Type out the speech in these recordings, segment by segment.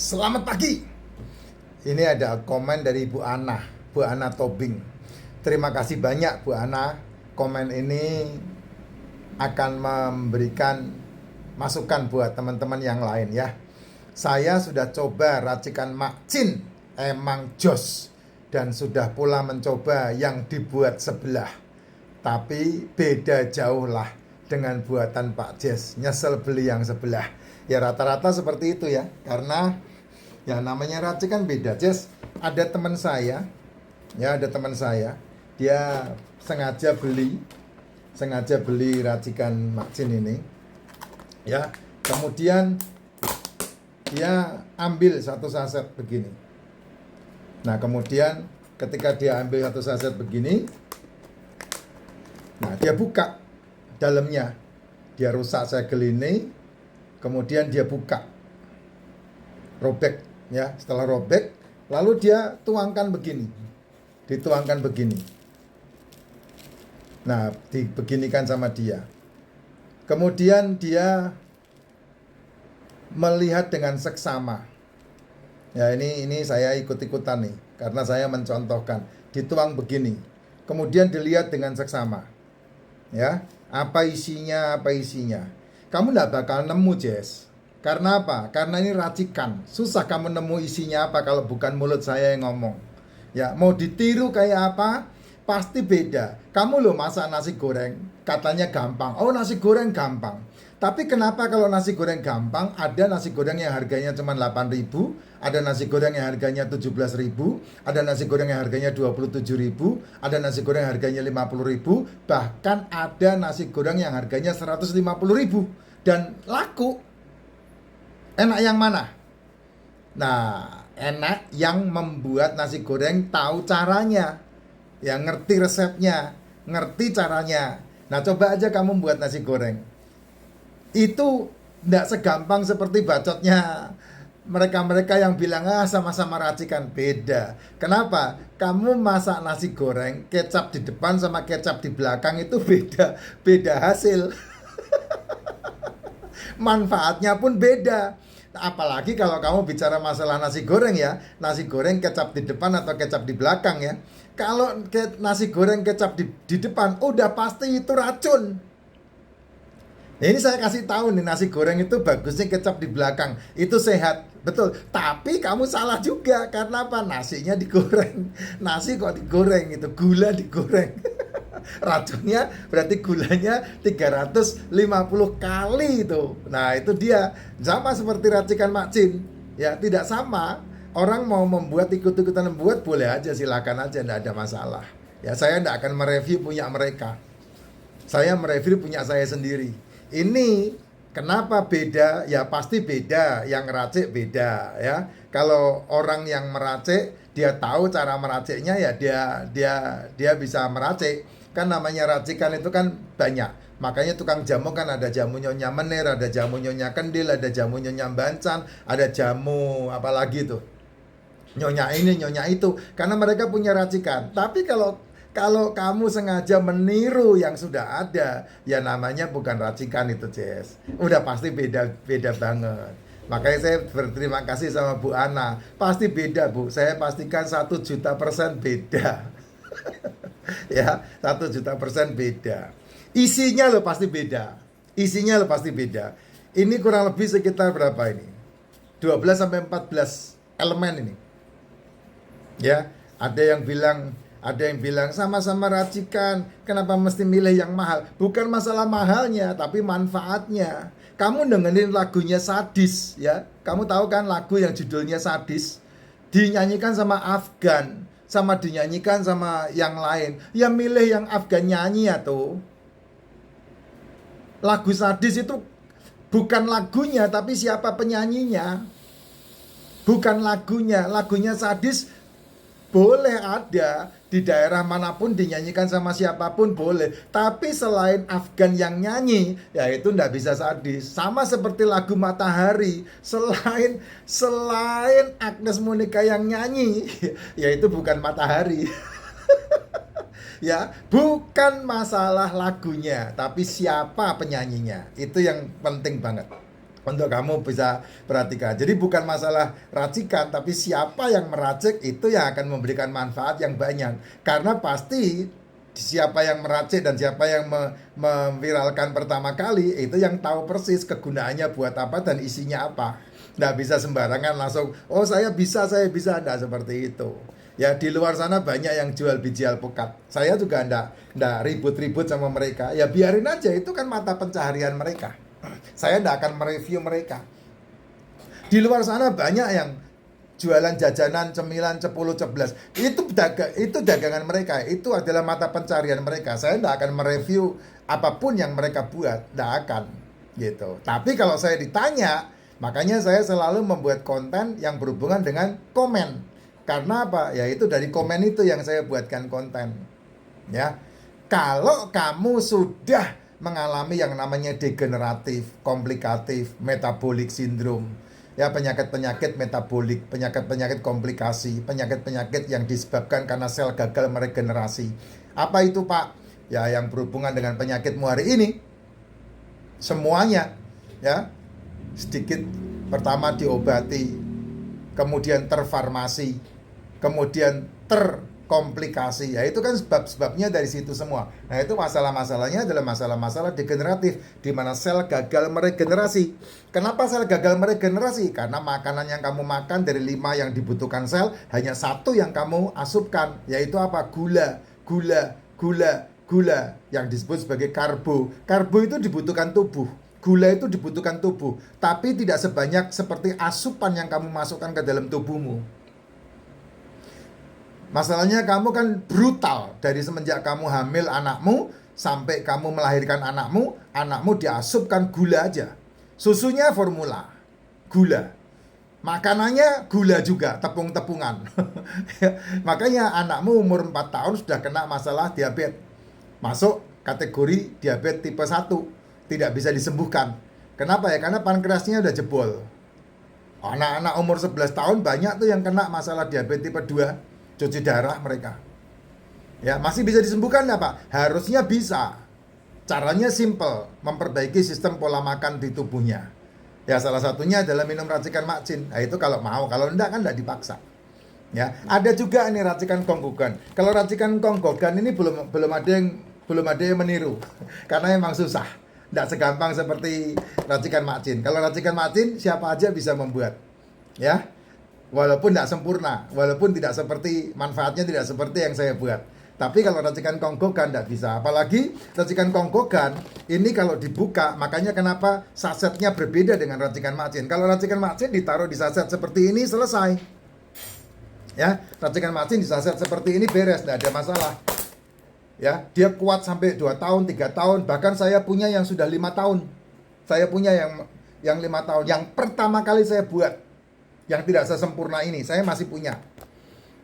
Selamat pagi. Ini ada komen dari Bu Ana Tobing. Terima kasih banyak Bu Ana. Komen ini akan memberikan masukan buat teman-teman yang lain ya. Saya sudah coba racikan makcin, emang jos. Dan sudah pula mencoba yang dibuat sebelah. Tapi beda jauh lah dengan buatan Pak Jes. Nyesel beli yang sebelah. Ya rata-rata seperti itu ya. Karena ya namanya racikan beda. Jes, ada teman saya. Ya ada teman saya. Dia sengaja beli racikan makcin ini. Ya, kemudian dia ambil satu saset begini. Nah, kemudian ketika dia ambil satu saset begini, nah dia buka dalamnya. Dia rusak segel ini, kemudian dia buka, robek ya. Setelah robek, lalu dia tuangkan begini, dituangkan begini. Nah, dibeginikan sama dia. Kemudian dia melihat dengan seksama. Ya ini saya ikut-ikutan nih, karena saya mencontohkan. Dituang begini, kemudian dilihat dengan seksama. Ya, apa isinya? Kamu nggak bakal nemu, Jess. Karena apa? Karena ini racikan. Susah kamu nemu isinya apa kalau bukan mulut saya yang ngomong. Ya, mau ditiru kayak apa? Pasti beda. Kamu loh masak nasi goreng, katanya gampang. Oh, nasi goreng gampang. Tapi kenapa kalau nasi goreng gampang, ada nasi goreng yang harganya cuma 8.000, ada nasi goreng yang harganya 17.000, ada nasi goreng yang harganya 27.000, ada nasi goreng yang harganya 50.000, bahkan ada nasi goreng yang harganya 150.000 dan laku. Enak yang mana? Nah, enak yang membuat nasi goreng tahu caranya. Ya ngerti resepnya, ngerti caranya. Nah, coba aja kamu buat nasi goreng. Itu tidak segampang seperti bacotnya mereka-mereka yang bilang sama-sama racikan. Beda. Kenapa? Kamu masak nasi goreng, kecap di depan sama kecap di belakang itu beda hasil. Manfaatnya pun beda. Apalagi kalau kamu bicara masalah nasi goreng ya, nasi goreng kecap di depan atau kecap di belakang ya. Kalau nasi goreng kecap di depan, udah pasti itu racun. Nah, ini saya kasih tahu nih, nasi goreng itu bagusnya kecap di belakang, itu sehat, betul. Tapi kamu salah juga, karena apa? Nasinya digoreng. Nasi kok digoreng, itu gula digoreng. Racunnya berarti gulanya 350 kali itu. Nah, itu dia. Sama seperti racikan makcin. Ya, tidak sama. Orang mau membuat, ikut-ikutan membuat, boleh aja, silakan aja, tidak ada masalah. Ya, saya tidak akan mereview punya mereka. Saya mereview punya saya sendiri. Ini kenapa beda? Ya pasti beda. Yang ngeracik beda ya. Kalau orang yang meracik, dia tahu cara meraciknya, ya dia bisa meracik. Kan namanya racikan itu kan banyak. Makanya tukang jamu kan ada jamu Nyonya Menir, ada jamu Nyonya Kendil, ada jamu Nyonya Bancan, ada jamu apalagi tuh, Nyonya ini, Nyonya itu. Karena mereka punya racikan. Tapi kalau kamu sengaja meniru yang sudah ada, ya namanya bukan racikan itu, Jess. Udah pasti beda banget. Makanya saya berterima kasih sama Bu Ana. Pasti beda, Bu. Saya pastikan 1.000.000% beda. Ya, 1.000.000% beda. Isinya loh pasti beda. Ini kurang lebih sekitar berapa ini? 12 sampai 14 elemen ini. Ya, ada yang bilang sama-sama racikan, kenapa mesti milih yang mahal? Bukan masalah mahalnya, tapi manfaatnya. Kamu dengerin lagunya Sadis ya. Kamu tahu kan lagu yang judulnya Sadis? Dinyanyikan sama Afgan, sama dinyanyikan sama yang lain. Ya milih yang Afgan nyanyi ya tuh. Lagu Sadis itu bukan lagunya, tapi siapa penyanyinya. Bukan lagunya Sadis boleh ada di daerah manapun, dinyanyikan sama siapapun boleh. Tapi selain Afgan yang nyanyi, ya itu ndak bisa Sadis. Sama seperti lagu Matahari, selain Agnes Monica yang nyanyi, ya itu bukan Matahari. Ya, bukan masalah lagunya, tapi siapa penyanyinya. Itu yang penting banget. Untuk kamu bisa perhatikan. Jadi bukan masalah racikan, tapi siapa yang meracik itu yang akan memberikan manfaat yang banyak. Karena pasti siapa yang meracik dan siapa yang memviralkan pertama kali itu yang tahu persis kegunaannya buat apa dan isinya apa. Nggak bisa sembarangan langsung, oh saya bisa, nggak seperti itu. Ya di luar sana banyak yang jual biji alpukat. Saya juga nggak ribut-ribut sama mereka. Ya biarin aja, itu kan mata pencaharian mereka. Saya tidak akan mereview mereka. Di luar sana banyak yang jualan jajanan, cemilan, cepuluh, ceplas. Itu dagangan mereka. Itu adalah mata pencarian mereka. Saya tidak akan mereview apapun yang mereka buat. Tidak akan. Gitu. Tapi kalau saya ditanya, makanya saya selalu membuat konten yang berhubungan dengan komen. Karena apa? Ya itu dari komen itu yang saya buatkan konten. Ya. Kalau kamu sudah mengalami yang namanya degeneratif, komplikatif, metabolic syndrome, ya penyakit-penyakit metabolik, penyakit-penyakit komplikasi, penyakit-penyakit yang disebabkan karena sel gagal meregenerasi. Apa itu Pak? Ya yang berhubungan dengan penyakitmu hari ini, semuanya, ya sedikit pertama diobati, kemudian terfarmasi, kemudian terkomplikasi, ya itu kan sebab-sebabnya dari situ semua. Nah itu masalah-masalahnya adalah masalah-masalah degeneratif, di mana sel gagal meregenerasi. Kenapa sel gagal meregenerasi? Karena makanan yang kamu makan dari 5 yang dibutuhkan sel, hanya 1 yang kamu asupkan, yaitu apa? Gula, yang disebut sebagai karbo. Karbo itu dibutuhkan tubuh, gula itu dibutuhkan tubuh, tapi tidak sebanyak seperti asupan yang kamu masukkan ke dalam tubuhmu. Masalahnya kamu kan brutal. Dari semenjak kamu hamil anakmu sampai kamu melahirkan anakmu diasupkan gula aja. Susunya formula, gula. Makanannya gula juga, tepung-tepungan. Makanya anakmu umur 4 tahun sudah kena masalah diabetes. Masuk kategori diabetes tipe 1. Tidak bisa disembuhkan. Kenapa ya? Karena pankreasnya udah jebol. Anak-anak umur 11 tahun banyak tuh yang kena masalah diabetes tipe 2. Cuci darah mereka. Ya, masih bisa disembuhkan ya Pak? Harusnya bisa. Caranya simple, memperbaiki sistem pola makan di tubuhnya. Ya, salah satunya adalah minum racikan makcin. Nah, itu kalau mau, kalau enggak kan enggak dipaksa. Ya, ada juga ini racikan konggogan. Kalau racikan konggogan ini belum ada yang meniru. Karena memang susah. Enggak segampang seperti racikan makcin. Kalau racikan makcin siapa aja bisa membuat. Ya. Walaupun tidak sempurna, walaupun tidak seperti, manfaatnya tidak seperti yang saya buat. Tapi kalau racikan konggogan tidak bisa. Apalagi racikan konggogan ini kalau dibuka, makanya kenapa sasetnya berbeda dengan racikan macin. Kalau racikan macin ditaruh di saset seperti ini selesai. Ya, racikan macin di saset seperti ini beres, tidak ada masalah. Ya, dia kuat sampai 2 tahun, 3 tahun, bahkan saya punya yang sudah 5 tahun. Saya punya yang 5 tahun. Yang pertama kali saya buat, yang tidak sesempurna ini, saya masih punya.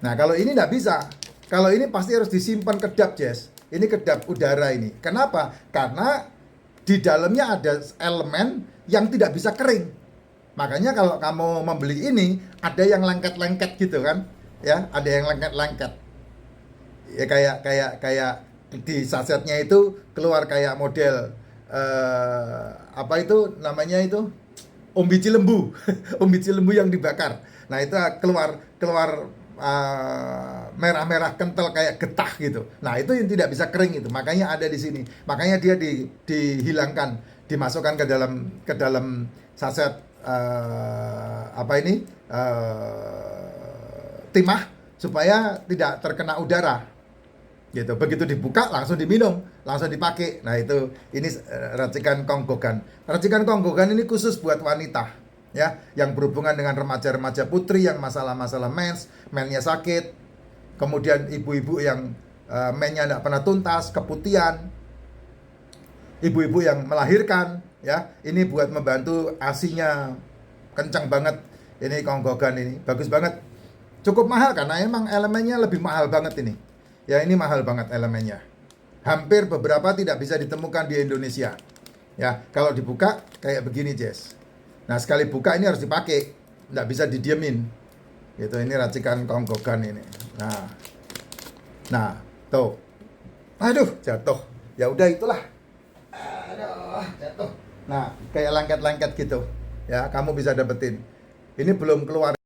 Nah, kalau ini tidak bisa. Kalau ini pasti harus disimpan kedap, Jess. Ini kedap udara ini. Kenapa? Karena di dalamnya ada elemen yang tidak bisa kering. Makanya kalau kamu membeli ini, ada yang lengket-lengket gitu kan? Ya, ada yang lengket-lengket. Ya kayak di sasetnya itu keluar kayak model apa itu namanya itu? Biji lembu. Biji lembu yang dibakar. Nah, itu keluar merah-merah kental kayak getah gitu. Nah, itu yang tidak bisa kering itu. Makanya ada di sini. Makanya dia dihilangkan, dimasukkan ke dalam saset timah supaya tidak terkena udara. Gitu. Begitu dibuka langsung diminum, langsung dipakai. Nah, ini racikan konggogan. Racikan konggogan ini khusus buat wanita, ya, yang berhubungan dengan remaja-remaja putri yang masalah-masalah mensnya sakit. Kemudian ibu-ibu yang mensnya tidak pernah tuntas, keputihan. Ibu-ibu yang melahirkan, ya. Ini buat membantu ASI-nya kencang banget. Ini konggogan ini bagus banget. Cukup mahal karena emang elemennya lebih mahal banget ini. Ya, ini mahal banget elemennya. Hampir beberapa tidak bisa ditemukan di Indonesia. Ya, kalau dibuka kayak begini, Jess. Nah, sekali buka ini harus dipakai. Nggak bisa didiemin. Gitu, ini racikan konggogan ini. Nah, tuh. Aduh, jatuh. Ya udah itulah. Aduh, jatuh. Nah, kayak lengket-lengket gitu. ya kamu bisa dapetin. Ini belum keluar